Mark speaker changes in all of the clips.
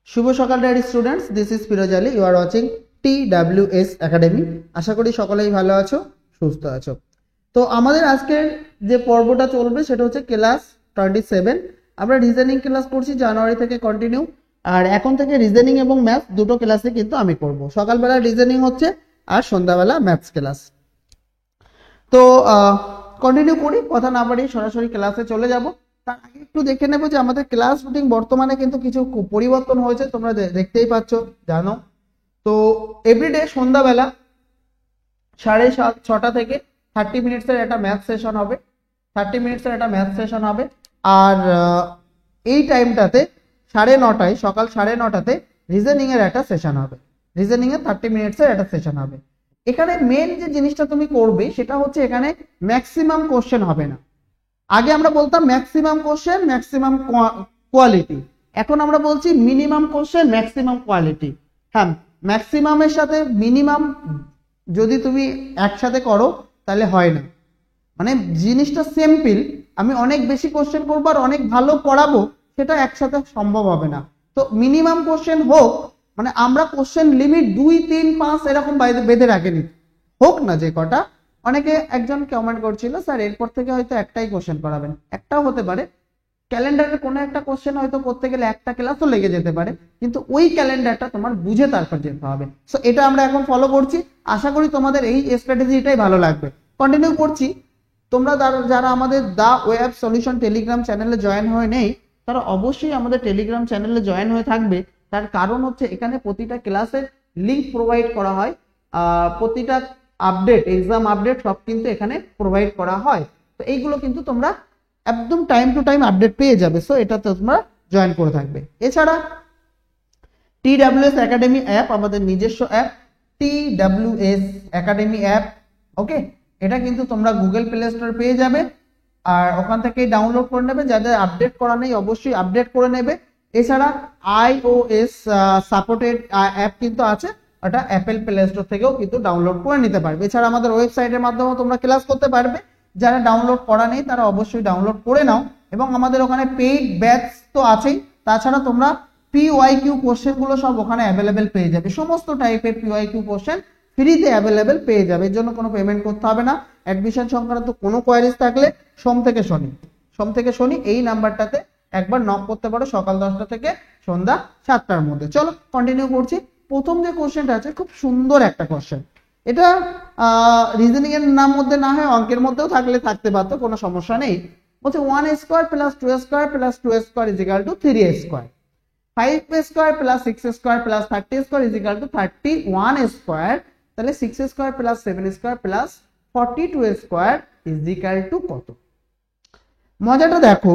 Speaker 1: শুভ সকাল dear students, this is Firoz Ali. You are watching TWS academy. আশা করি সকলেই ভালো আছো, সুস্থ আছো। তো আমাদের আজকের যে পর্বটা চলবে সেটা হচ্ছে ক্লাস 27। আমরা রিজনিং ক্লাস করছি জানুয়ারি থেকে কন্টিনিউ, আর এখন থেকে রিজনিং এবং ম্যাথস দুটো ক্লাসে কিন্তু আমি করব। সকালবেলা রিজনিং হচ্ছে আর সন্ধ্যাবেলা ম্যাথস ক্লাস। তো কন্টিনিউ করি, কথা না বাড়িয়ে সরাসরি ক্লাসে চলে যাব। তার আগে একটু দেখে নেব যে আমাদের ক্লাস রুটিন বর্তমানে কিন্তু কিছু পরিবর্তন হয়েছে, তোমরা দেখতেই পাচ্ছ, জানো। তো এভরিডে সন্ধ্যাবেলা 6:30 থেকে 30 মিনিটসের একটা ম্যাথ সেশন হবে, 30 মিনিটসের একটা ম্যাথ সেশন হবে। আর এই টাইমটাতে 9:30, সকাল 9:30তে রিজনিং এর একটা সেশন হবে। রিজনিং এর 30 মিনিটসের একটা সেশন হবে। এখানে মেন যে জিনিসটা তুমি করবে সেটা হচ্ছে এখানে ম্যাক্সিমাম কোশ্চেন হবে না। আগে আমরা বলতাম ম্যাক্সিমাম কোশ্চেন ম্যাক্সিমাম কোয়ালিটি, এখন আমরা বলছি মিনিমাম কোশ্চেন ম্যাক্সিমাম কোয়ালিটি। হ্যাঁ, ম্যাক্সিমামের সাথে মিনিমাম যদি তুমি একসাথে করো তাহলে হয় না, মানে জিনিসটা সিম্পল। আমি অনেক বেশি কোশ্চেন করবো আর অনেক ভালো পড়াবো, সেটা একসাথে সম্ভব হবে না। তো মিনিমাম কোশ্চেন হোক, মানে আমরা কোশ্চেন লিমিট 2, 3, 5 এরকম বেঁধে রাখিনি, হোক না যে কটা। অনেকে একজন কমেন্ট করছিল, স্যার এরপর থেকে হয়তো একটাই কোশ্চেন করাবেন। একটাও হতে পারে, ক্যালেন্ডারের কোনো একটা কোশ্চেন হয়তো করতে গেলে একটা ক্লাসও লেগে যেতে পারে, কিন্তু ওই ক্যালেন্ডারটা তোমার বুঝে তারপর যেতে হবে। সো এটা আমরা এখন ফলো করছি, আশা করি তোমাদের এই স্ট্র্যাটেজিটাই ভালো লাগবে। কন্টিনিউ করছি। তোমরা যারা আমাদের দা ওয়েব সলিউশন টেলিগ্রাম চ্যানেলে জয়েন হয়ে নেই, তারা অবশ্যই আমাদের টেলিগ্রাম চ্যানেলে জয়েন হয়ে থাকবে। তার কারণ হচ্ছে এখানে প্রতিটা ক্লাসের লিঙ্ক প্রোভাইড করা হয়, প্রতিটা আপডেট, এক্সাম আপডেট সব কিন্তু এখানে প্রোভাইড করা হয়। তো এইগুলো কিন্তু তোমরা একদম টাইম টু টাইম আপডেট পেয়ে যাবে। সো এটা তোমরা জয়েন করে থাকবে। এছাড়া TWS একাডেমি অ্যাপ, আমাদের নিজস্ব অ্যাপ TWS একাডেমি অ্যাপ, ওকে, এটা কিন্তু তোমরা গুগল প্লে স্টোর পেয়ে যাবে, আর ওখান থেকে ডাউনলোড করে নেবে। যাদের আপডেট করা নেই অবশ্যই আপডেট করে নেবে। এছাড়া iOS সাপোর্টেড অ্যাপ কিন্তু আছে, ওটা অ্যাপেল প্লে স্টোর থেকেও কিন্তু ডাউনলোড করে নিতে পারবে। এছাড়া আমাদের ওয়েবসাইটের মাধ্যমেও তোমরা ক্লাস করতে পারবে। যারা ডাউনলোড করা নেই তারা অবশ্যই ডাউনলোড করে নাও, এবং আমাদের ওখানে পেইড ব্যাচ তো আছেই, তাছাড়া তোমরা PYQ কোশ্চেন গুলো সব ওখানে অ্যাভেলেবেল পেয়ে যাবে। সমস্ত টাইপের PYQ কোশ্চেন ফ্রিতে অ্যাভেলেবেল পেয়ে যাবে, এর জন্য কোনো পেমেন্ট করতে হবে না। অ্যাডমিশন সংক্রান্ত কোনো কোয়ারিজ থাকলে সোম থেকে শনি এই নাম্বারটাতে একবার নক করতে পারো, সকাল 10টা থেকে সন্ধ্যা 7টার মধ্যে। চলো কন্টিনিউ করছি। প্রথম যে কোশ্চেনটা আছে খুব সুন্দর একটা কোশ্চেন। এটা রিজনিং এর নাম মধ্যে না হয় অঙ্কের মধ্যেও থাকতে পারতো, কোনো সমস্যা নেই। বলছে 1 square plus 2 square plus 2 square is equal to 3 square, 5 square plus 6 square plus 30 square is equal to 31 square. তাহলে 6 square plus 7 square plus 42 square is equal to কত? মজাটা দেখো,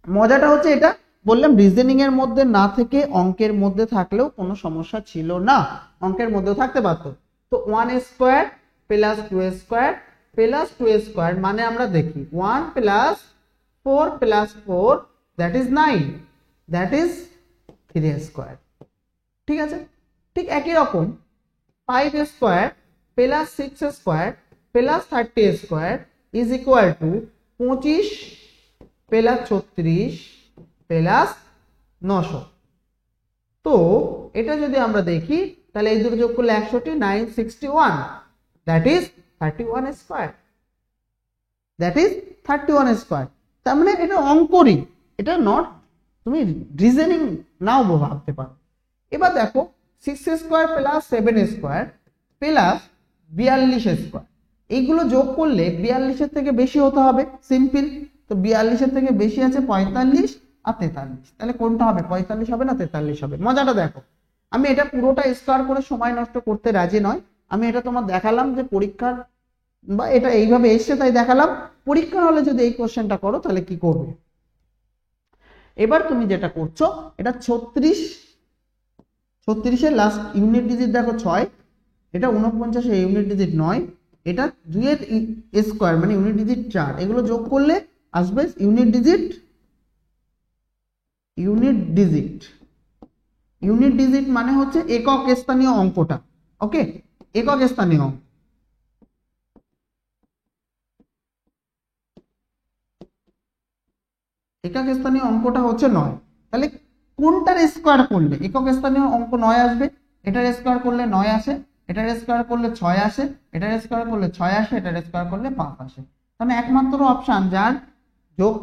Speaker 1: মজাটা হচ্ছে এটা বললাম রিজনিং এর মধ্যে না থেকে অঙ্কের মধ্যে থাকলেও কোনো সমস্যা ছিল না, অঙ্কের মধ্যেও থাকতে পারতো। তো 1 square plus 2 square plus 2 square, মানে আমরা দেখি 1 plus 4 plus 4 that is 9, that is 3 square. ঠিক আছে, ঠিক একই রকম 5 square plus 6 square plus 30 square is equal to 25 plus 36 plus 900। তো এটা যদি আমরা দেখি তাহলে এই দুটো যোগ করলে 61, 961, that is 31 square, that is 31 square. তার মানে এটা অঙ্করই, এটা নট তুমি রিজনিং নাও ভাবতে পারো। এবার দেখো 6 square plus 7 square plus 42 square, এইগুলো যোগ করলে 42-এর থেকে বেশি হতে হবে, সিম্পল। তো 42-এর থেকে বেশি আছে 45 আর 43, তাহলে কোনটা হবে? 45 হবে না 43 হবে। মজাটা দেখো, আমি এটা পুরোটা স্কোয়ার করে সময় নষ্ট করতে রাজি নয়। আমি এটা তোমার দেখালাম যে পরীক্ষার বা এটা এইভাবে এসছে তাই দেখালাম। পরীক্ষা হলে যদি এই কোশ্চেনটা করো তাহলে কি করবে? এবার তুমি যেটা করছো, এটা 36-এর লাস্ট ইউনিট ডিজিট দেখো 6, এটা 49-এর ইউনিট ডিজিট 9, এটা 2-এর স্কোয়ার মানে ইউনিট ডিজিট 4, এগুলো যোগ করলে আসবে ইউনিট ডিজিট। ইউনিট ডিজিট মানে হচ্ছে একক স্থানীয় অঙ্কটা, ওকে, একক স্থানীয় অঙ্ক। একক স্থানীয় অঙ্কটা হচ্ছে 9। তাহলে কোনটার স্কোয়ার করলে একক স্থানীয় অঙ্ক 9 আসবে, এটার স্কোয়ার করলে 9 আসে, এটার স্কোয়ার করলে 6 আসে, এটার স্কোয়ার করলে 6 আসে, এটার স্কোয়ার করলে 5 আসে। তাহলে একমাত্র অপশন যার যোগ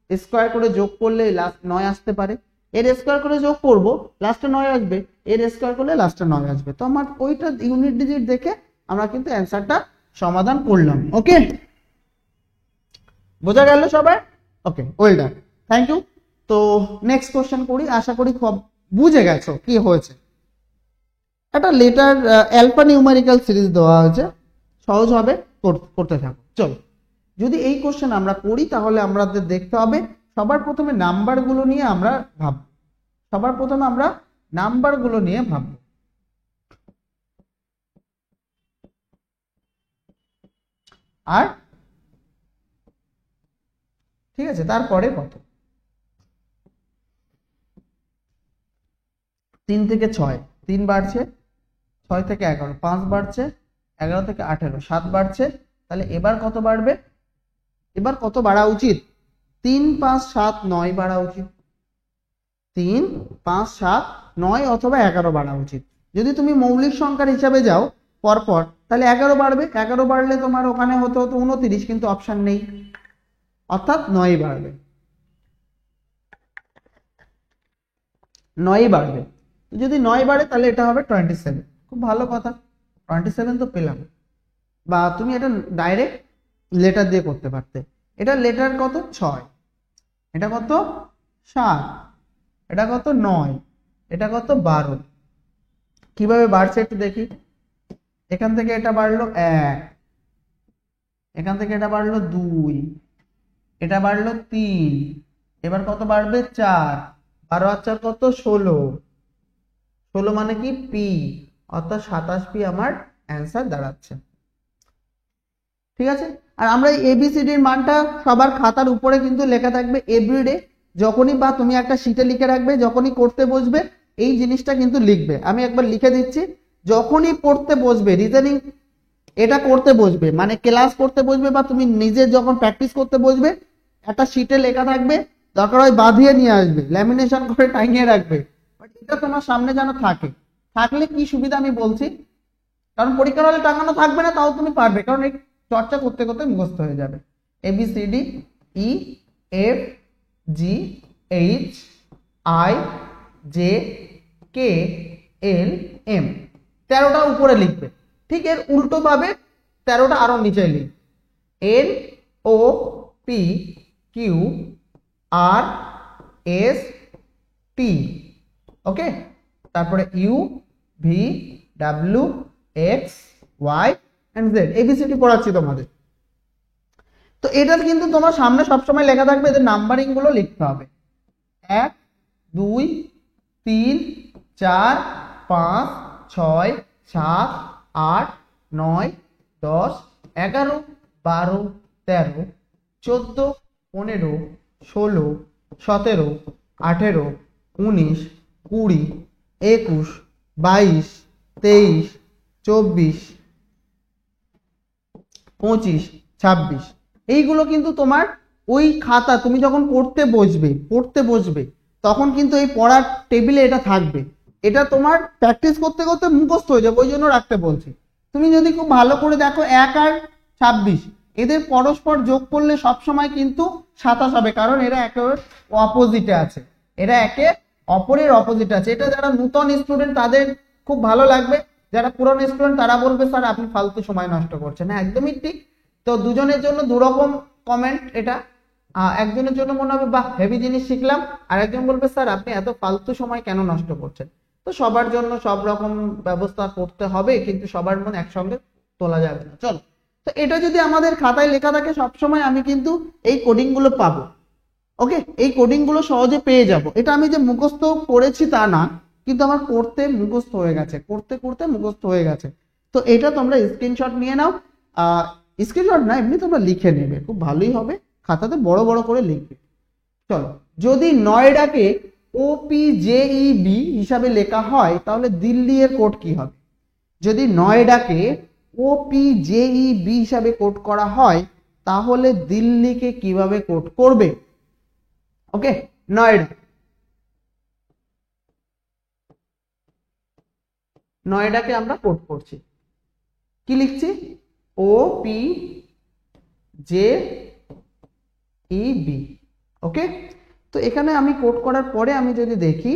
Speaker 1: স্কোয়ার করে যোগ করলে লাস্ট 9 আসতে পারে, এর স্কোয়ার করে যোগ করব লাস্টে 9 আসবে, এর স্কোয়ার করলে লাস্টে 9 আসবে। তো আমার ওইটা ইউনিট ডিজিট দেখে আমরা কিন্তু অ্যান্সারটা সমাধান করলাম। ওকে, বোঝা গেল সবাই? ওকে, ওয়েল ডান, থ্যাংক ইউ। তো নেক্সট কোশ্চেন করি, আশা করি খুব বুঝে গেছো কি হয়েছে। একটা লেটার অ্যালফা নিউমেরিক্যাল সিরিজ দেওয়া হয়েছে, সহজ হবে, করতে থাকো। চলো, যদি এই কোশ্চেন আমরা করি তাহলে আমাদের দেখতে হবে সবার প্রথমে নাম্বারগুলো নিয়ে আমরা ভাববো, সবার প্রথমে আমরা নাম্বারগুলো নিয়ে ভাববো। আর ঠিক আছে, তারপরে কত? 3 থেকে 6, 3 বাড়ছে, 6 থেকে 11, 5 বাড়ছে, 11 থেকে 18, 7 বাড়ছে। তাহলে এবার কত বাড়বে? এবার কত বাড়া উচিত? 3, 5, 7, 9 বাড়া উচিত। 3, 5, 7, 9 অথবা 11 বাড়া উচিত। যদি তুমি মৌলিক সংখ্যার হিসাবে যাও পরপর, তাহলে 11 বাড়বে। 11 বাড়লে তোমার ওখানে হতে হতো 29, কিন্তু অপশন নেই, অর্থাৎ 9 বাড়বে, 9 বাড়বে। যদি 9 বাড়ে তাহলে এটা হবে 27। খুব ভালো কথা, 27 তো পেলাম। বা তুমি এটা ডাইরেক্ট লেটার দিয়ে করতে পারতে। এটা লেটার কত? 6, এটা কত? 7, এটা কত? 9, এটা কত? 12। কিভাবে বাড়ছে একটু দেখি। এখান থেকে এটা বাড়লো 1, এখান থেকে এটা বাড়লো 2, এটা বাড়লো 3, এবার কত বাড়বে? 4, 12 আর 4 কত? 16, 16 মানে কি? পি, অর্থাৎ 27 পি আমার অ্যান্সার দাঁড়াচ্ছে। ঠিক আছে, আর আমরা এবিসিডির মানটা সবার খাতার উপরে কিন্তু লেখা থাকবে এভরিডে। যখনই বা তুমি একটা শিটে লিখে রাখবে, যখনই করতে বসবে এই জিনিসটা কিন্তু লিখবে। আমি একবার লিখে দিচ্ছি, যখনই পড়তে বসবে রিজনিং এটা করতে বসবে, মানে ক্লাস করতে বসবে বা তুমি নিজে যখন প্র্যাকটিস করতে বসবে, একটা শিটে লেখা থাকবে, দরকার হয় বাঁধিয়ে নিয়ে আসবে, ল্যামিনেশন করে টাঙিয়ে রাখবে, বাট এটা তোমার সামনে যেন থাকে। থাকলে কি সুবিধা আমি বলছি, কারণ পরীক্ষার হলে টাঙানো থাকবে না, তাও তুমি পারবে, কারণ এই চর্চা করতে করতে মুখস্থ হয়ে যাবে। ABCD E F G H I J K L M 13টা উপরে লিখবে, ঠিক এর উল্টো ভাবে 13টা আরো নিচে লিখবে। N O P Q R S T, ওকে, তারপরে U V W X Y and Z। ABCD পড়াচ্ছি তোমাদের, তো এটা কিন্তু তোমার সামনে সবসময় লেখা থাকবে, এদের নাম্বারিং গুলো লিখতে হবে। 1 2 3 4 5 6 7 8 9 10 11 12 13 14 15 16 17 18 19 20 21 22 23 24 25 26। এইগুলো কিন্তু তোমার ওই খাতা তুমি যখন পড়তে বসবে তখন কিন্তু এই পড়ার টেবিলে এটা থাকবে। এটা তোমার প্র্যাকটিস করতে করতে মুখস্থ হয়ে যাবে, ওই জন্য রাখতে বলছি। তুমি যদি খুব ভালো করে দেখো 1 আর 26 এদের পরস্পর যোগ করলে সবসময় কিন্তু 27 হবে, কারণ এরা একের অপোজিটে আছে, এরা একে অপরের অপোজিট আছে। এটা যারা নতুন স্টুডেন্ট তাদের খুব ভালো লাগবে, যারা পুরনো স্টুডেন্ট তারা বলবে স্যার আপনি ফালতু সময় নষ্ট করছেন। হ্যাঁ, একদমই ঠিক। তো দুজনের জন্য দুরকম কমেন্ট এটা। একজনের জন্য মনে হবে বাহ হেভি জিনিস শিখলাম, আর একজন বলবে স্যার আপনি এত ফালতু সময় কেন নষ্ট করছেন। তো সবার জন্য সব রকম ব্যবস্থা করতে হবে, কিন্তু সবার মন একসঙ্গে তোলা যাবে না। চলো, তো এটা যদি আমাদের খাতায় লেখা থাকে সবসময় আমি কিন্তু এই কোডিং গুলো পাবো। ওকে, এই কোডিং গুলো সহজে পেয়ে যাব। এটা আমি যে মুখস্থ করেছি তা না, কিন্তু আমার করতে মুখস্থ হয়ে গেছে, করতে করতে মুখস্থ হয়ে গেছে। তো এটা তোমরা স্ক্রিনশট নিয়ে নাও, স্ক্রিনশট না এমনি তোমরা লিখে নেবে, খুব ভালোই হবে, খাতাতে বড় বড় করে লিখবে। চলো, যদি নয়ডাকে OPJEB হিসাবে লেখা হয় তাহলে দিল্লি এর কোড কি হবে? যদি নয়ডাকে OPJEB হিসাবে কোড করা হয় তাহলে দিল্লিকে কিভাবে কোড করবে? ওকে, নয়ডা নয়ডাকে আমরা কোড করছি, কি লিখছি? O P J E B. Okay, তো এখানে আমি কোড করার পরে আমি যদি দেখি,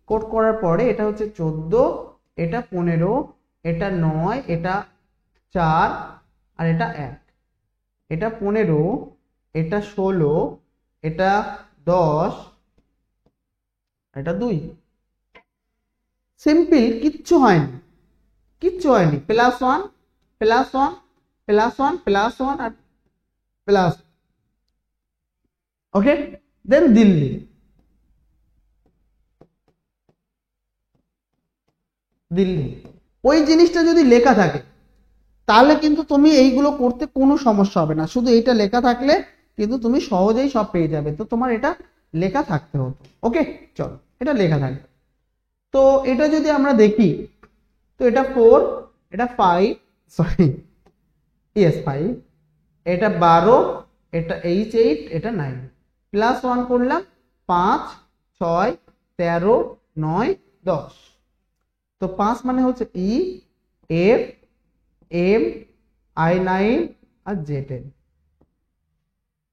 Speaker 1: কোড করার পরে এটা হচ্ছে 14, এটা 15, এটা 9, এটা 4 আর এটা 1, এটা 15, এটা 16, এটা 10, এটা 2। সিম্পল, কিচ্ছু হয়নি, কিচ্ছু হয়নি। +1 +1 +1 +1 আর প্লাস। ওকে, দেন দিল্লি। দিল্লি ওই জিনিসটা যদি লেখা থাকে তাহলে কিন্তু তুমি এইগুলো করতে কোনো সমস্যা হবে না, শুধু এইটা লেখা থাকলে কিন্তু তুমি সহজেই সব পেয়ে যাবে। তো তোমার এটা লেখা থাকতে হতো। ওকে, চলো এটা লেখা থাকবে। তো এটা যদি আমরা দেখি, তো এটা 4, এটা 5, সরি ইয়েস 5, এটা 12, এটা H8, এটা 9, +1 করলাম 5, 6, 13, 9, 10। তো 5 মানে হচ্ছে ই, এফ, এম, I9 আর Z10,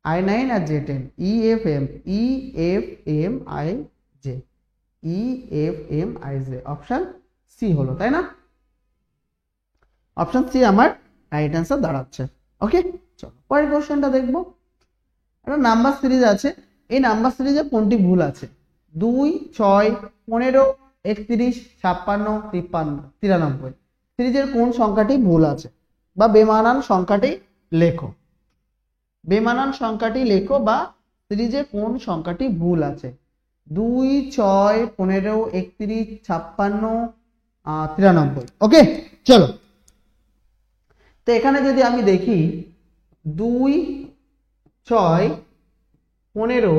Speaker 1: I9 আর Z10, E F M I J, E F M I J. Option C হলো, তাই না? অপশন সি আমার রাইট অ্যান্সার দাঁড়াচ্ছে। ওকে, চলো পরের কোশ্চেনটা দেখবো। একটা নাম্বার সিরিজ আছে, এই নাম্বার সিরিজে কোনটি ভুল আছে? 2, 6, 15, 31, 56, 53, 93 সিরিজের কোন সংখ্যাটি ভুল আছে? বা বেমানান সংখ্যাটি লেখো, বেমানান সংখ্যাটি লেখো বা সিরিজের কোন সংখ্যাটি ভুল আছে। 2, 6, 15, 31, 56, 93। ওকে, চলো। তো এখানে যদি আমি দেখি 2, 6, 15,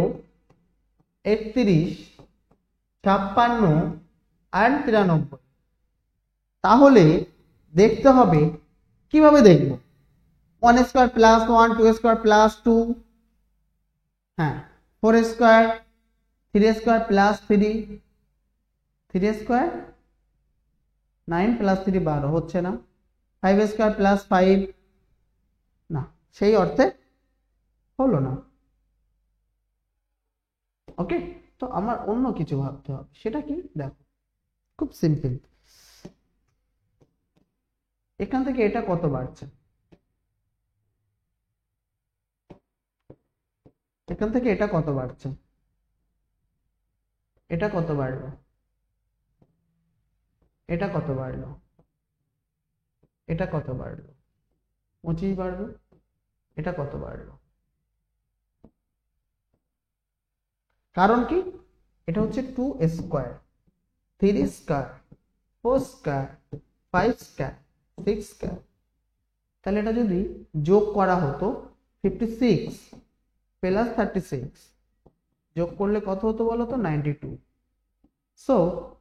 Speaker 1: 31, 56 আর 93, তাহলে দেখতে হবে কিভাবে দেখব? 1 স্কয়ার প্লাস 1, 2 স্কয়ার প্লাস 2, হ্যাঁ 4 square, 3 square plus 3, 3 square 9 plus 3 12 হচ্ছে না, 5 স্কয়ার প্লাস 5 না, সেই অর্থে হলো না। ওকে, তো আমার অন্য কিছু ভাবতে হবে, সেটা কি? দেখো খুব সিম্পল, এখান থেকে এটা কত বাড়ছে, এখান থেকে এটা কত বাড়ছে, এটা কত বাড়লো, এটা কত বাড়লো, এটা কত বাড়লো, 25 বাড়লো, এটা কত বাড়লো? কারণ কি? এটা হচ্ছে 2 square, 3 square, 4 square, 5 square, 6 square. তাহলে এটা যদি যোগ করা হতো 56 প্লাস 36, যোগ করলে কত হতো বলো তো? 92। সো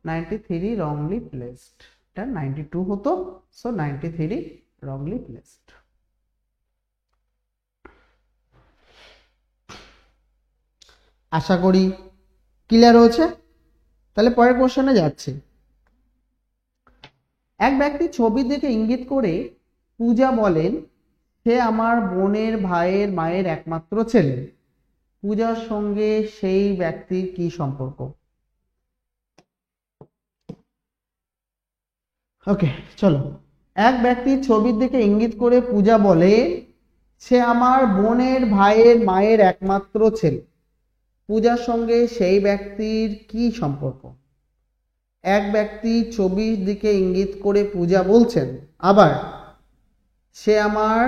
Speaker 1: 93 রংলি প্লেসড, এটা 92 হতো, সো 93 রংলি প্লেসড। আশা করি ক্লিয়ার হয়েছে। তাহলে পরের কোশ্চেনে যাচ্ছি। এক ব্যক্তি ছবি দেখে ইঙ্গিত করে পূজা বলেন সে আমার বোনের ভাইয়ের মায়ের একমাত্র ছেলে। পূজার সঙ্গে সেই ব্যক্তির কি সম্পর্ক? ওকে, চলো। এক ব্যক্তি ছবির দিকে ইঙ্গিত করে পূজা বলে সে আমার বোনের ভাইয়ের মায়ের একমাত্র ছেলে। পূজার সঙ্গে সেই ব্যক্তির কি সম্পর্ক? এক ব্যক্তি ছবির দিকে ইঙ্গিত করে পূজা বলছেন, আবার সে আমার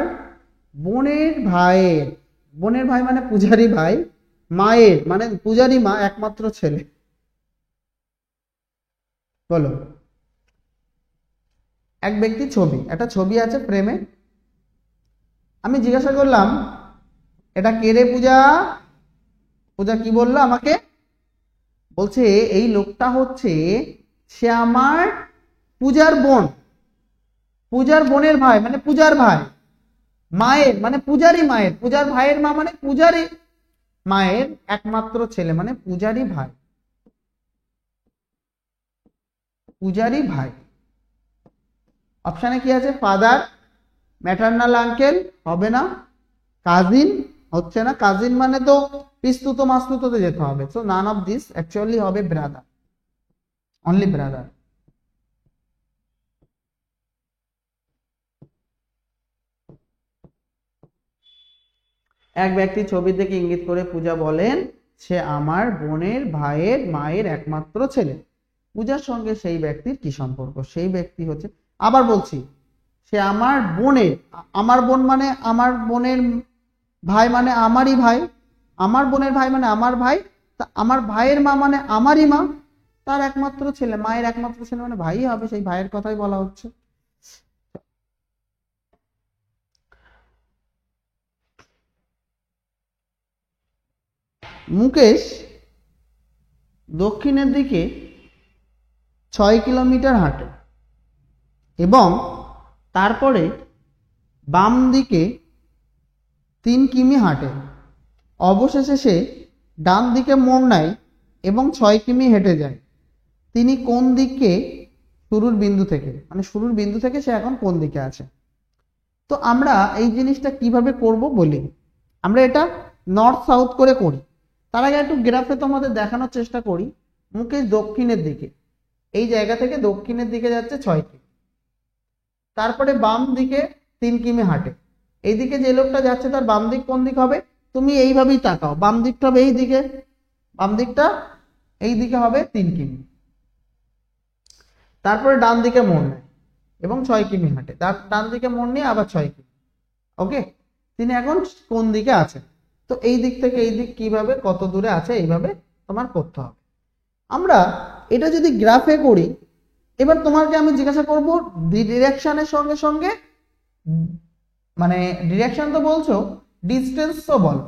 Speaker 1: বোনের ভাইয়ের, বোনের ভাই মানে পূজারী ভাই, মায়ের মানে পূজারী মা একমাত্র ছেলে। বলো, এক ব্যক্তি ছবি, একটা ছবি আছে ফ্রেমে, আমি জিজ্ঞাসা করলাম এটা কে রে পূজা? পূজা কি বললো আমাকে? বলছে এই লোকটা হচ্ছে সে আমার পূজার বোন, পূজার বোনের ভাই মানে পূজার ভাই, মায়ের মানে পূজারী মায়ের, পূজার ভাইয়ের মা মানে পূজারী মায়ের একমাত্র ছেলে মানে পূজারী ভাই, পূজারী ভাই। অপশানে কি আছে? ফাদার, ম্যাটারনাল আঙ্কেল হবে না, কাজিন হচ্ছে না, কাজিন মানে তো পিস্তুত মাস্তুততে যেতে হবে, so none of this, actually হবে ব্রাদার, অনলি ব্রাদার। এক ব্যক্তি ছবি থেকে ইঙ্গিত করে পূজা বলেন সে আমার বোনের ভাইয়ের মায়ের একমাত্র ছেলে। পূজার সঙ্গে সেই ব্যক্তির কি সম্পর্ক? সেই ব্যক্তি হচ্ছে, আবার বলছি, সে আমার বোনের, আমার বোন মানে আমার বোনের ভাই মানে আমারই ভাই, আমার বোনের ভাই মানে আমার ভাই, তা আমার ভাইয়ের মা মানে আমারই মা, তার একমাত্র ছেলে, মায়ের একমাত্র ছেলে মানে ভাই হবে, সেই ভাইয়ের কথাই বলা হচ্ছে। মুকেশ দক্ষিণের দিকে 6 কিলোমিটার হাঁটে এবং তারপরে বাম দিকে 3 কিমি হাঁটে, অবশেষে সে ডান দিকে মোড় নেয় এবং 6 কিমি হেঁটে যায়। তিনি কোন দিকে শুরুর বিন্দু থেকে, মানে শুরুর বিন্দু থেকে সে এখন কোন দিকে আছে? তো আমরা এই জিনিসটা কিভাবে করব বলি, আমরা এটা নর্থ সাউথ করে করি। তার আগে একটু গ্রাফে তোমাদের দেখানোর চেষ্টা করি। মুকেশ দক্ষিণের দিকে, এই জায়গা থেকে দক্ষিণের দিকে যাচ্ছে 6 কিমি, তারপরে বাম দিকে 3 কিমি হাঁটে। এইদিকে যে লোকটা যাচ্ছে তার বাম দিক কোন দিক হবে? তুমি এইভাবেই তাকাও, বাম দিকটা হবে এই দিকে, বাম দিকটা এই দিকে হবে 3 কিমি, তারপরে ডান দিকে মোড় নেয় এবং 6 কিমি হাঁটে, ডান দিকে মোড় নিয়ে আবার 6 কিমি। ওকে, তিনি এখন কোন দিকে আছে? তো এই দিক থেকে এই দিক কিভাবে কত দূরে আছে এইভাবে তোমার করতে হবে। আমরা এটা যদি গ্রাফে করি, এবার তোমাকে আমি জিজ্ঞাসা করব ডিরেকশনের সঙ্গে সঙ্গে, মানে ডিরেকশন তো বলছো, ডিস্টেন্স তো বলো,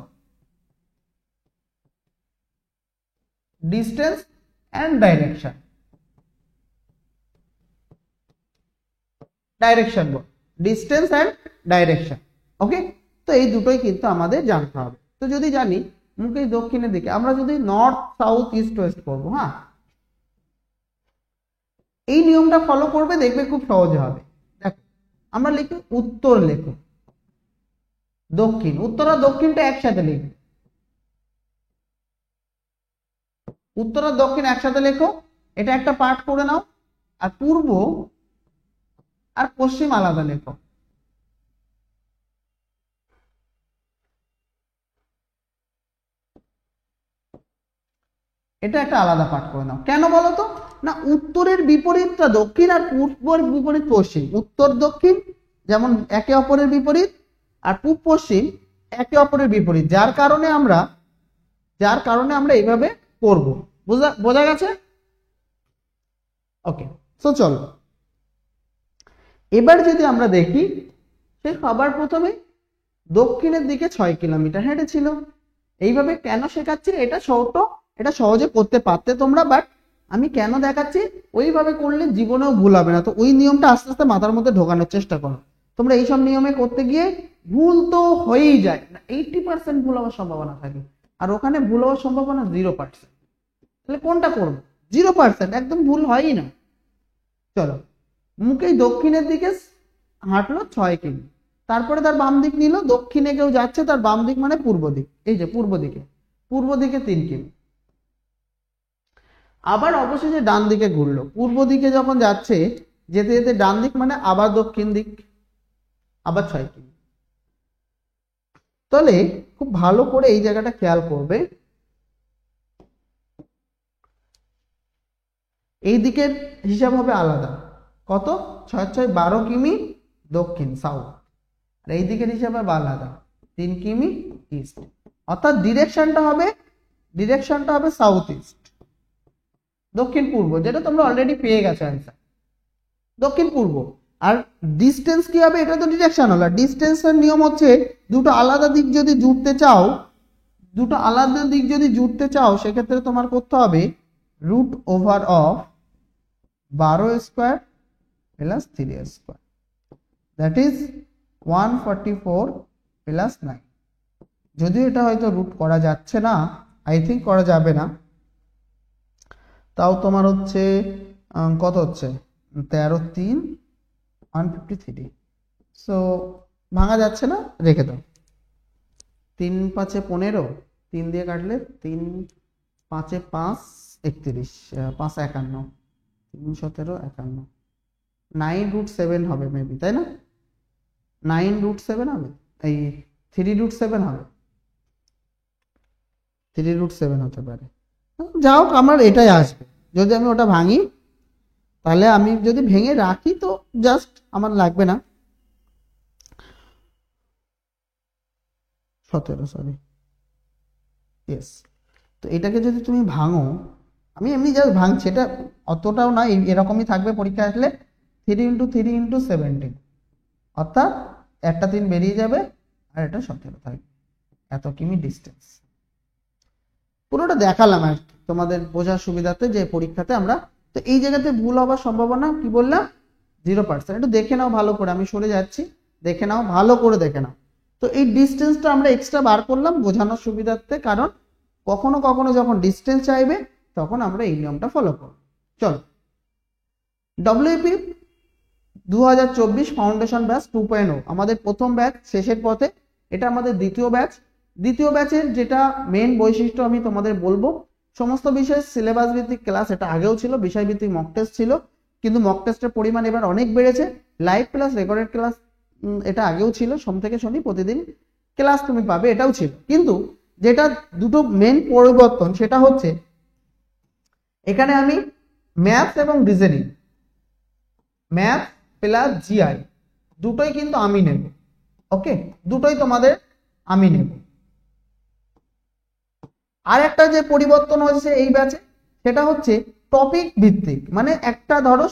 Speaker 1: ডিস্টেন্স এন্ড ডাইরেকশন, ডাইরেকশন বল, ডিস্টেন্স এন্ড ডাইরেকশন। ওকে, তো এই দুটোই কিন্তু আমাদের জানতে হবে। তো যদি জানি মুকেশ দক্ষিণের দিকে, আমরা যদি নর্থ সাউথ ইস্ট ওয়েস্ট করবো, হ্যাঁ, এই নিয়মটা ফলো করবে, দেখবে খুব সহজে হবে। দেখো আমরা লিখি উত্তর, লেখো দক্ষিণ, উত্তর আর দক্ষিণটা একসাথে লিখবে, উত্তর আর দক্ষিণ একসাথে লেখো, এটা একটা পার্ট করে নাও। আর পূর্ব আর পশ্চিম আলাদা লেখো। এটা একটা আলাদা পাঠ করে নাও। কেন বলো তো? না, উত্তরের বিপরীতটা দক্ষিণ আর পূর্বের বিপরীত পশ্চিম, উত্তর দক্ষিণ যেমন একে অপরের বিপরীত, আর পূব পশ্চিম একে অপরের বিপরীত, যার কারণে আমরা এইভাবে করব। বোঝা গেছে? ওকে, তো চলো এবার যদি আমরা দেখি, সে সবার প্রথমে দক্ষিণের দিকে 6 কিলোমিটার হেঁটেছিল। এইভাবে কেন শেখাচ্ছি? এটা সহজে করতে পারতে তোমরা, বাট আমি কেন দেখাচ্ছি, ওইভাবে করলে জীবনেও ভুল হবে না। তো ওই নিয়মটা আস্তে আস্তে মাথার মধ্যে ঢোকানোর চেষ্টা করো। তোমরা এইসব নিয়মে করতে গিয়ে ভুল তো হয়েই যায়, 80% ভুল হওয়ার সম্ভাবনা থাকে, আর ওখানে ভুল হওয়ার সম্ভাবনা 0%। তাহলে কোনটা করবো? 0%, একদম ভুল হয়ই না। চলো, মুকেশ দক্ষিণের দিকে হাঁটলো 6 কিমি, তারপরে তার বাম দিক নিল, দক্ষিণে কেউ যাচ্ছে, তার বাম দিক মানে পূর্ব দিক, এই যে পূর্ব দিকে 3 কিমি, আবার অবশেষে ডান দিকে ঘুরলো। পূর্ব দিকে যখন যাচ্ছে, যেতে যেতে ডান দিক মানে আবার দক্ষিণ দিক, আবার 6 কিমি। তাহলে খুব ভালো করে এই জায়গাটা খেয়াল করবে, এই দিকের হিসাব হবে আলাদা, কত? 6 6 12 কিমি দক্ষিণ সাউথ, আর এই দিকের হিসাব হবে আলাদা 3 কিমি ইস্ট, অর্থাৎ ডিরেকশনটা হবে সাউথ ইস্ট, দক্ষিণ পূর্ব, যেটা তোমরা অলরেডি পেয়ে গেছো অ্যান্সার, দক্ষিণ পূর্ব। আর ডিস্টেন্স কি হবে? এটা তো ডিরেকশন হলো। ডিস্টেন্সের নিয়ম হচ্ছে দুটো আলাদা দিক যদি জুড়তে চাও, সেক্ষেত্রে তোমার করতে হবে root over of 12 square plus 3 square, that is 144 plus 9। যদিও এটা হয়তো রুট করা যাচ্ছে না, আই থিঙ্ক করা যাবে না, তাও তোমার হচ্ছে কত হচ্ছে 13 3 153। সো ভাঙা যাচ্ছে না, রেখে দাও। 3 5 15, 3 দিয়ে কাটলে 3 5 5 31, 5 51, 3 17 51, 9√7 হবে মেবি, তাই না? 9√7 হবে, এই 3√7 হবে, 3√7 হতে পারে। যাও, আমার এটাই আসবে। যদি আমি ওটা ভাঙি, তাহলে আমি যদি ভেঙে রাখি তো জাস্ট আমার লাগবে না 17, সরি, ইয়েস। তো এটাকে যদি তুমি ভাঙো, আমি এমনি জাস্ট ভাঙছি, এটা অতটাও না, এরকমই থাকবে পরীক্ষা আসলে। 3 × 3 × 17, অর্থাৎ একটা 3 বেরিয়ে যাবে আর এটা 17 থাকবে। এত কিমি ডিস্টেন্স। পুরোটা দেখালাম আর তোমাদের বোঝার সুবিধাতে যে পরীক্ষাতে আমরা, তো এই জায়গাতে ভুল হওয়ার সম্ভাবনা কি বললাম, 0%। একটু দেখে নাও ভালো করে, আমি সরে যাচ্ছি, দেখে নাও ভালো করে, দেখে নাও। তো এই ডিস্টেন্সটা আমরা এক্সট্রা বার করলাম বোঝানোর সুবিধার্থে, কারণ কখনো কখনো যখন ডিস্টেন্স চাইবে তখন আমরা এই নিয়মটা ফলো করব। চলো, ডব্লিউপি 2024 ফাউন্ডেশন ব্যাচ 2.0 আমাদের প্রথম ব্যাচ, শেষের পথে। এটা আমাদের দ্বিতীয় ব্যাচ। দ্বিতীয় ব্যাচের যেটা মেন বৈশিষ্ট্য আমি তোমাদের বলবো, সমস্ত বিষয়ের সিলেবাস ভিত্তিক ক্লাস। এটা আগেও ছিল, বিষয় ভিত্তিক মক টেস্ট ছিল, কিন্তু মক টেস্টের পরিমাণ এবার অনেক বেড়েছে। লাইভ ক্লাস, রেকর্ডেড ক্লাস এটা আগেও ছিল, সোম থেকে শনি প্রতিদিন ক্লাস তুমি পাবে, এটাও ছিল। কিন্তু যেটা দুটো মেন পরিবর্তন সেটা হচ্ছে এখানে আমি ম্যাথস এবং রিজনিং, ম্যাথ প্লাস জিআই দুটোই কিন্তু আমি নেব। ওকে, দুটোই তোমাদের আমি নেব। আর একটা যে পরিবর্তন হচ্ছে এই ব্যাচে, সেটা হচ্ছে টপিক ভিত্তিক, মানে একটা ধরো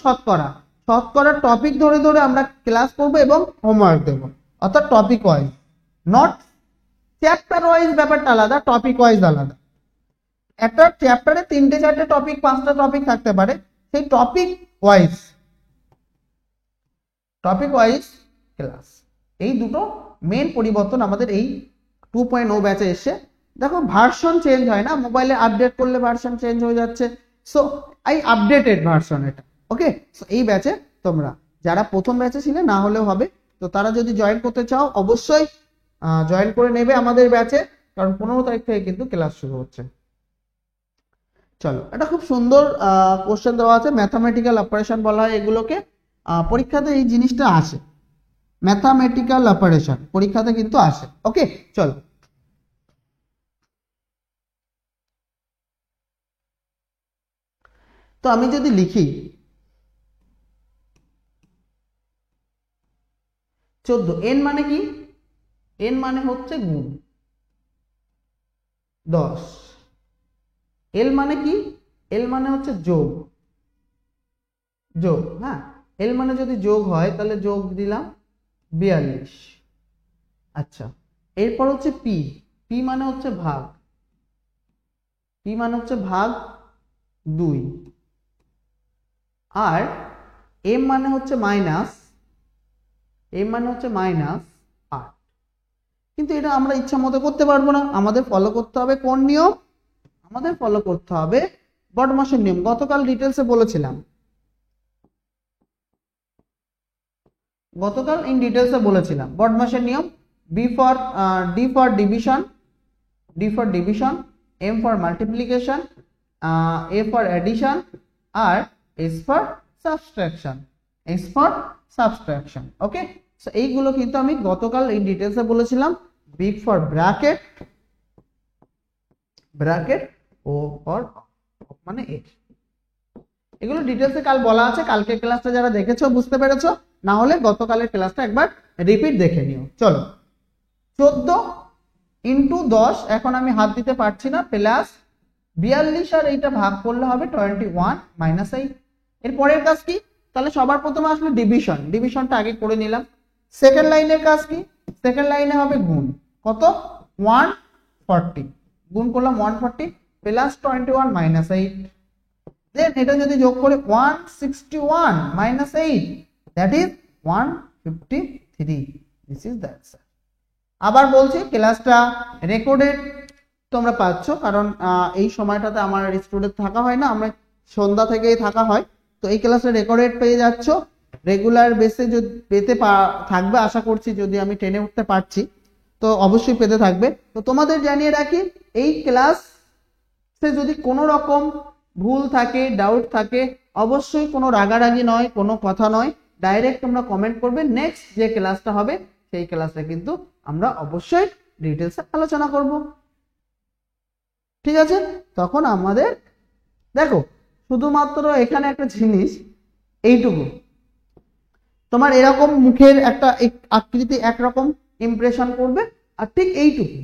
Speaker 1: শতকরার টপিক ধরে ধরে আমরা ক্লাস করব এবং হোমওয়ার্ক দেব, অর্থাৎ topic wise, not chapter wise. ব্যাপারটা আলাদা, টপিক ওয়াইজ আলাদা। একটা চ্যাপ্টারে 3টে 4টে টপিক, 5টা টপিক থাকতে পারে, সেই টপিক ওয়াইজ ক্লাস। এই দুটো মেন পরিবর্তন আমাদের এই 2.0 ব্যাচে এসে। দেখো, ভার্সন চেঞ্জ হয় না, মোবাইলে আপডেট করলে ভার্সন চেঞ্জ হয়ে যাচ্ছে। সো এই আপডেটেড ভার্সন এটা। ওকে, সো এই ব্যাচে তোমরা যারা প্রথম ব্যাচে ছিলে, না হলেও হবে, তো তারা যদি জয়েন করতে চাও অবশ্যই জয়েন করে নেবে আমাদের ব্যাচে, কারণ 15 তারিখ থেকে কিন্তু ক্লাস শুরু হচ্ছে। চলো, এটা খুব সুন্দর কোশ্চেন দেওয়া আছে, ম্যাথামেটিক্যাল অপারেশন বলা হয় এগুলোকে। পরীক্ষাতে এই জিনিসটা আসে, ম্যাথামেটিক্যাল অপারেশন পরীক্ষাতে কিন্তু আসে। ওকে, চলো, তো আমি যদি লিখি 14, এন মানে কি? এন মানে হচ্ছে গুণ 10। এল মানে কি? এল মানে হচ্ছে যোগ। হ্যাঁ, এল মানে যদি যোগ হয় তাহলে যোগ দিলাম 42। আচ্ছা, এরপর হচ্ছে পি। পি মানে হচ্ছে ভাগ, পি মানে হচ্ছে ভাগ 2। আর এম মানে হচ্ছে মাইনাস, এম মানে হচ্ছে -8। কিন্তু এটা আমরা ইচ্ছা মতো করতে পারবো না, আমাদের ফলো করতে হবে কোন নিয়ম? আমাদের ফলো করতে হবে বটমাসের নিয়ম। গতকাল ডিটেলসে বলেছিলাম, বটমাসের নিয়ম। D for division, M for multiplication, A for addition, আর S for subtraction. Okay, so এইগুলো কিন্তু আমি গতকাল এই ডিটেলসে বলেছিলাম। B for bracket, O for মানে এ, এগুলো ডিটেলসে কাল বলা আছে। কালকে ক্লাসটা যারা দেখেছো বুঝতে পেরেছো, না হলে গতকালের ক্লাসটা একবার রিপিট দেখে নিও। চলো, 14 × 10, এখন আমি হাত দিতে পারছি না, প্লাস 42 আর এইটা ভাগ করলে হবে 21 - 8। এর পরের কাজ কি? তাহলে সবার প্রথমে আসলে ডিভিশনটা আগে করে নিলাম। সেকেন্ড লাইনের কাজ কি? সেকেন্ড লাইনে হবে গুণ। কত? 140। গুণ করলাম 140 প্লাস 21 - 8। দেন এটা যদি যোগ করে 161 - 8, that is 153। This is the answer. আবার বলছি, ক্লাসটা রেকর্ডেড তোমরা পাচ্ছ, কারণ এই সময়টাতে আমার স্টুডেন্ট থাকা হয় না, আমরা সন্ধ্যা থেকেই থাকা হয়। তো এই ক্লাসটা রেকর্ডেড পেয়ে যাচ্ছ। রেগুলার বেসে যদি পেতে থাকবে আশা করছি, যদি আমি টেনে উঠতে পারছি তো অবশ্যই পেতে থাকবে। তো তোমাদের জানিয়ে রাখি, এই ক্লাসে যদি কোনো রকম ভুল থাকে, ডাউট থাকে, অবশ্যই কোনো রাগারাগি নয়, কোনো কথা নয়, ডাইরেক্ট তোমরা কমেন্ট করবে। নেক্সট যে ক্লাসটা হবে সেই ক্লাসে কিন্তু আমরা অবশ্যই ডিটেলসে আলোচনা করব, ঠিক আছে? তখন আমাদের দেখো শুধুমাত্র এখানে একটা জিনিস, এইটুকু তোমার এরকম মুখের একটা আকৃতি একরকম ইমপ্রেশন করবে, আর ঠিক এইটুকু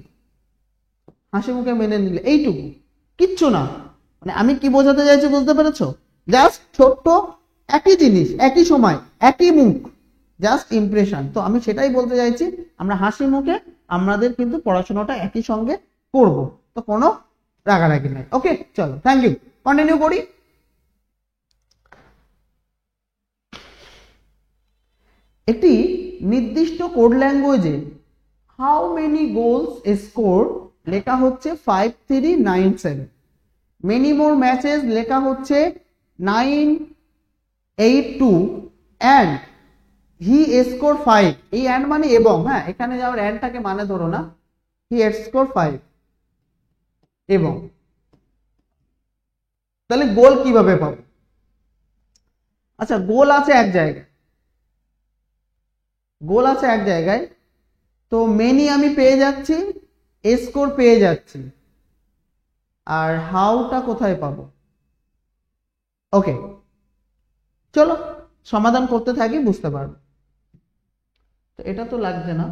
Speaker 1: হাসি মুখে মেনে নিলে, এইটুকু, কিচ্ছু না। মানে আমি কি বোঝাতে চাইছি বুঝতে পেরেছো? জাস্ট ছোট্ট একই জিনিস, একই সময়, একই মুখ, জাস্ট ইমপ্রেশন। তো আমি সেটাই বলতে চাইছি, আমরা হাসি মুখে আমাদের কিন্তু পড়াশোনাটা একই সঙ্গে করব, তো কোনো রাগারাগি নাই। ওকে, চলো, থ্যাংক ইউ। কন্টিনিউ করি। একটি নির্দিষ্ট কোড ল্যাঙ্গুয়েজে হাউ মেনি গোলস স্কোর লেখা হচ্ছে 5397, মেনি মোর ম্যাচেস লেখা হচ্ছে 982 অ্যান্ড হি স্কোর 5। এই অ্যান্ড মানে এবং, হ্যাঁ এখানে যাওয়ার অ্যান্ডটাকে মানে ধরো না, হি স্কোর 5 এবং। তাহলে গোল কিভাবে পাবো? আচ্ছা, গোল আছে এক জায়গায়, গোল আছে এক জায়গায়, তো মেনি আমি পেয়ে যাচ্ছি, স্কোর পেয়ে যাচ্ছি, আর হাউটা কোথায় পাবো? ওকে, চলো সমাধান করতে থাকি, বুঝতে পারবো। তো এটা তো লাগছে না,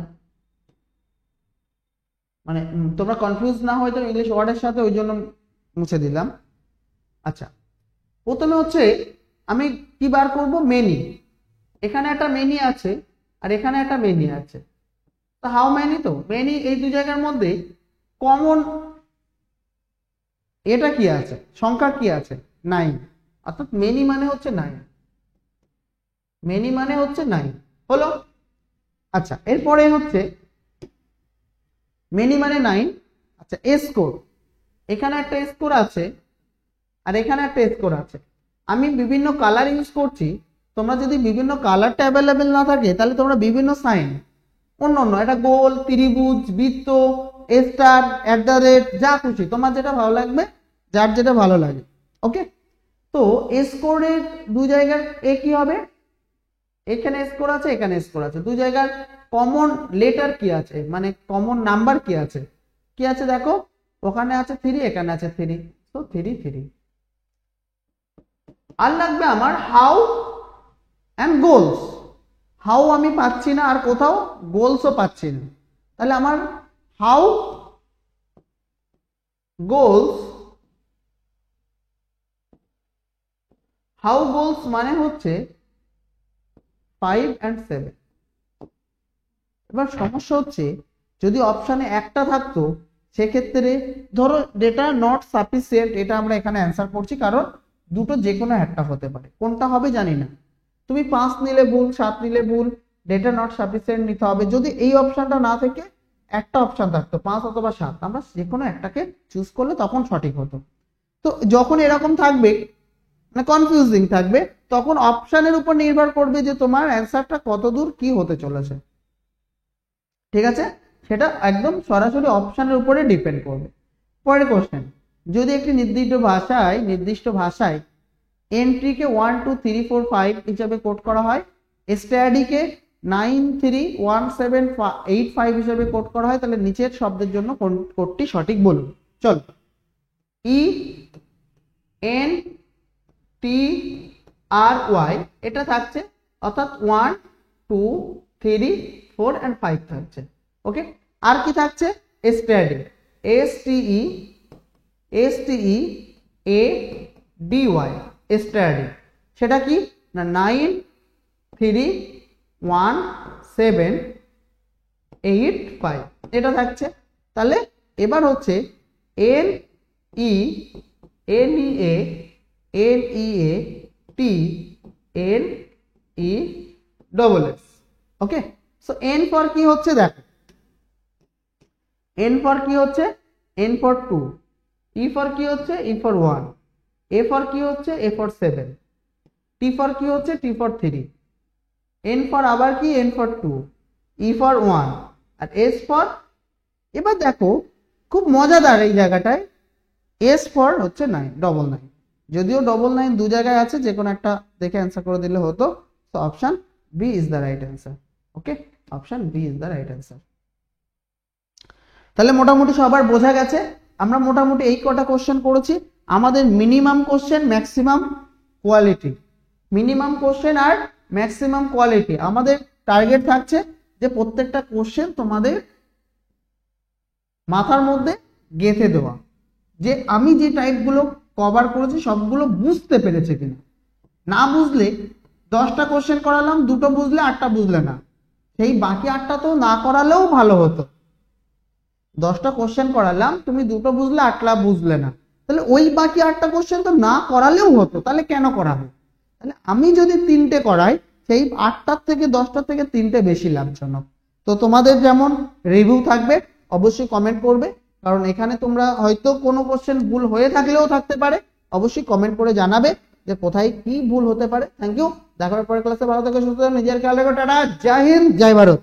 Speaker 1: মানে তোমরা কনফিউজ না হয়তো ইংলিশ ওয়ার্ডের সাথে, ওই জন্য মুছে দিলাম। আচ্ছা, প্রথমে হচ্ছে আমি কি বার করব? মেনি। এখানে একটা মেনি আছে আর এখানে একটা মেনি আছে, তো হাউ মেনি, তো মেনি এই দু জায়গার মধ্যে কমন এটা কি আছে, সংখ্যা কি আছে? 9, অর্থাৎ মেনি মানে হচ্ছে 9, মেনি মানে হচ্ছে 9 হলো। আচ্ছা, এরপরে হচ্ছে মেনি মানে 9। আচ্ছা, স্কোর, এখানে একটা স্কোর আছে আর এখানে একটা স্কোর আছে। আমি বিভিন্ন কালার ইউজ করছি, তোমরা যদি বিভিন্ন কালারটা অ্যাভেলেবেল না থাকে তাহলে তোমরা বিভিন্ন সাইন, অন্য অন্য, এটা গোল, ত্রিভুজ, বৃত্ত, স্টার, অ্যাট দ্য রেট, যা খুশি তোমার যেটা ভালো লাগবে, যার যেটা ভালো লাগে। ওকে, তো স্কোরের দু জায়গার এ কি হবে? এখানে স্কোর আছে, এখানে স্কোর আছে, দু জায়গার কমন লেটার কি আছে, মানে কমন নাম্বার কি আছে? কি আছে দেখো, ওখানে আছে 3, এখানে আছে 3, তো 3 3। আর লাগবে আমার হাউ অ্যান্ড গোলস। হাউ আমি পাচ্ছি না, আর কোথাও গোলসও পাচ্ছি না, তাহলে আমার হাউ গোলস, হাউ গোলস মানে হচ্ছে 5 and 7। এবার সমস্যা হচ্ছে, যদি অপশানে একটা থাকতো সেক্ষেত্রে ধরো ডেটা নট সাফিসিয়েন্ট, এটা আমরা এখানে অ্যান্সার করছি কারণ দুটো যে কোনো একটা হতে পারে, কোনটা হবে জানি না। তুমি 5 নিলে ভুল, 7 নিলে ভুল, ডেটা নট সাফিসিয়েন্ট নিতে হবে। যদি এই অপশনটা না থেকে একটা অপশন থাকতো 5 অথবা 7, আমরা যে কোনো একটাকে চুজ করলে তখন সঠিক হতো। তো যখন এরকম থাকবে, মানে কনফিউজিং থাকবে, তখন অপশনের উপর নির্ভর করবে যে তোমার অ্যান্সারটা কতদূর কি হতে চলেছে, ঠিক আছে? সেটা একদম সরাসরি অপশনের উপরে ডিপেন্ড করবে। পরের কোশ্চেন, যদি একটি নির্দিষ্ট ভাষায় এন্ট্রিকে 1 2 3 4 5 হিসাবে কোড করা হয়, স্টাডিকে 931785 হিসাবে কোড করা হয়, তাহলে নিচের শব্দের জন্য কোন কোডটি সঠিক বলুন। চল, ENTRY এটা থাকছে, অর্থাৎ 1 2 3 4 and 5 থাকছে। ওকে, আর কি থাকছে? স্টাডি, STEADY, স্টাডি, সেটা কি না 931785 এটা থাকছে। তাহলে এবার হচ্ছে NEANEATNESS। Okay, so N for কি হচ্ছে দেখো, N ফর কি হচ্ছে, N ফর 2, E ফর কি হচ্ছে, E ফর 1, A ফর কি হচ্ছে, A ফর 7, T ফর কি হচ্ছে, T ফর 3, এন ফর আবার কি, এন ফর 2, ই ফর 1 আর এস ফর, এবার দেখো খুব মজাদার এই জায়গাটায়, এস ফর হচ্ছে 9, ডবল 9, যদিও ডবল 9 দু জায়গায় আছে, যে কোনো একটা দেখে অ্যান্সার করে দিলে হতো। তো option B is the right answer. Okay, option B is the right answer. তাহলে মোটামুটি সবার বোঝা গেছে, আমরা মোটামুটি এই কটা কোশ্চেন করেছি। আমাদের minimum question, maximum quality, minimum question আর ম্যাক্সিমাম কোয়ালিটি, আমাদের টার্গেট থাকছে যে প্রত্যেকটা কোশ্চেন তোমাদের মাথার মধ্যে গেঁথে দেওয়া, যে আমি যে টাইপগুলো কভার করেছি সবগুলো বুঝতে পেরেছে কিনা। না বুঝলে 10টা কোশ্চেন করালাম, 2টো বুঝলে 8টা বুঝলে না, সেই বাকি 8টা তো না করালেও ভালো হতো। 10টা কোশ্চেন করালাম, তুমি 2টো বুঝলে 8টা বুঝলে না, তাহলে ওই বাকি 8টা কোশ্চেন তো না করালেও হতো, তাহলে কেন করাবে? তাহলে আমি যদি 3টে করাই, সেই 8টার থেকে 10টার থেকে 3টে বেশি লাভজনক। তো তোমাদের যেমন রিভিউ থাকবে, অবশ্যই কমেন্ট করবে, কারণ এখানে তোমরা হয়তো কোনো কোশ্চেন ভুল হয়ে থাকলেও থাকতে পারে, অবশ্যই কমেন্ট করে জানাবে যে কোথায় কি ভুল হতে পারে। থ্যাংক ইউ, দেখা হবে পরের ক্লাসে। ভালো থেকো, সুস্থ থেকো, নিজের খেয়াল রেখো, টাটা, জয় হিন্দ, জয় ভারত।